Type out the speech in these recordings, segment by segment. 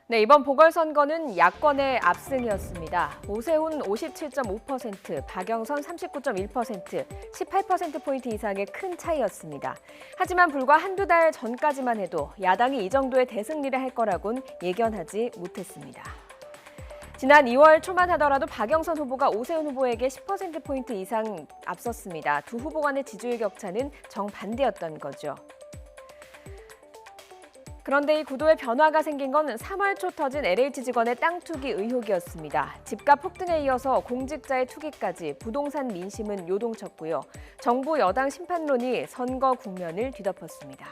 네, 이번 보궐선거는 야권의 압승이었습니다. 오세훈 57.5%, 박영선 39.1%, 18%포인트 이상의 큰 차이였습니다. 하지만 불과 한두 달 전까지만 해도 야당이 이 정도의 대승리를 할 거라곤 예견하지 못했습니다. 지난 2월 초만 하더라도 박영선 후보가 오세훈 후보에게 10%포인트 이상 앞섰습니다. 두 후보 간의 지지율 격차는 정반대였던 거죠. 그런데 이 구도에 변화가 생긴 건 3월 초 터진 LH 직원의 땅 투기 의혹이었습니다. 집값 폭등에 이어서 공직자의 투기까지 부동산 민심은 요동쳤고요. 정부 여당 심판론이 선거 국면을 뒤덮었습니다.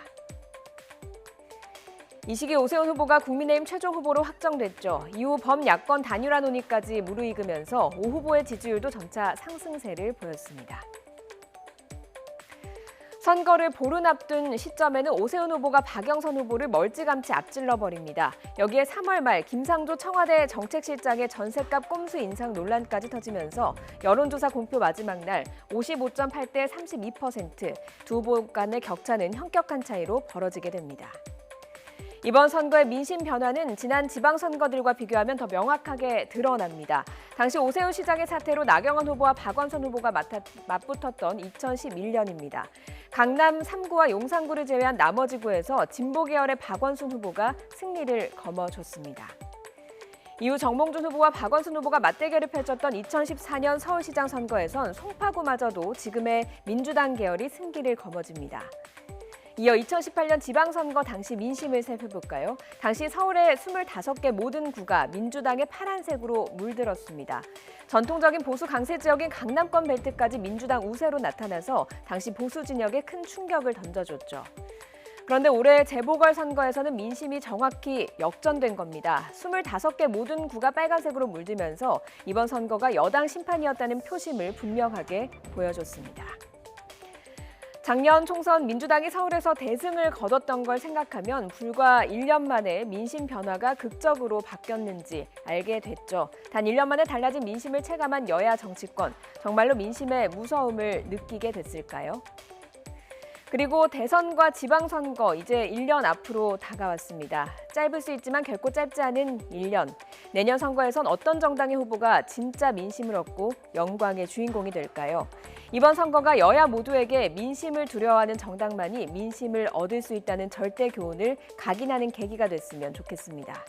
이 시기 오세훈 후보가 국민의힘 최종 후보로 확정됐죠. 이후 범야권 단일화 논의까지 무르익으면서 오 후보의 지지율도 점차 상승세를 보였습니다. 선거를 보름 앞둔 시점에는 오세훈 후보가 박영선 후보를 멀찌감치 앞질러버립니다. 여기에 3월 말 김상조 청와대 정책실장의 전셋값 꼼수 인상 논란까지 터지면서 여론조사 공표 마지막 날 55.8대 32%, 두 후보 간의 격차는 현격한 차이로 벌어지게 됩니다. 이번 선거의 민심 변화는 지난 지방선거들과 비교하면 더 명확하게 드러납니다. 당시 오세훈 시장의 사태로 나경원 후보와 박원순 후보가 맞붙었던 2011년입니다. 강남 3구와 용산구를 제외한 나머지 구에서 진보 계열의 박원순 후보가 승리를 거머쥐었습니다. 이후 정몽준 후보와 박원순 후보가 맞대결을 펼쳤던 2014년 서울시장 선거에선 송파구마저도 지금의 민주당 계열이 승기를 거머쥡니다. 이어 2018년 지방선거 당시 민심을 살펴볼까요? 당시 서울의 25개 모든 구가 민주당의 파란색으로 물들었습니다. 전통적인 보수 강세 지역인 강남권 벨트까지 민주당 우세로 나타나서 당시 보수 진영에 큰 충격을 던져줬죠. 그런데 올해 재보궐선거에서는 민심이 정확히 역전된 겁니다. 25개 모든 구가 빨간색으로 물들면서 이번 선거가 여당 심판이었다는 표심을 분명하게 보여줬습니다. 작년 총선 민주당이 서울에서 대승을 거뒀던 걸 생각하면 불과 1년 만에 민심 변화가 극적으로 바뀌었는지 알게 됐죠. 단 1년 만에 달라진 민심을 체감한 여야 정치권, 정말로 민심의 무서움을 느끼게 됐을까요? 그리고 대선과 지방선거 이제 1년 앞으로 다가왔습니다. 짧을 수 있지만 결코 짧지 않은 1년. 내년 선거에선 어떤 정당의 후보가 진짜 민심을 얻고 영광의 주인공이 될까요? 이번 선거가 여야 모두에게 민심을 두려워하는 정당만이 민심을 얻을 수 있다는 절대 교훈을 각인하는 계기가 됐으면 좋겠습니다.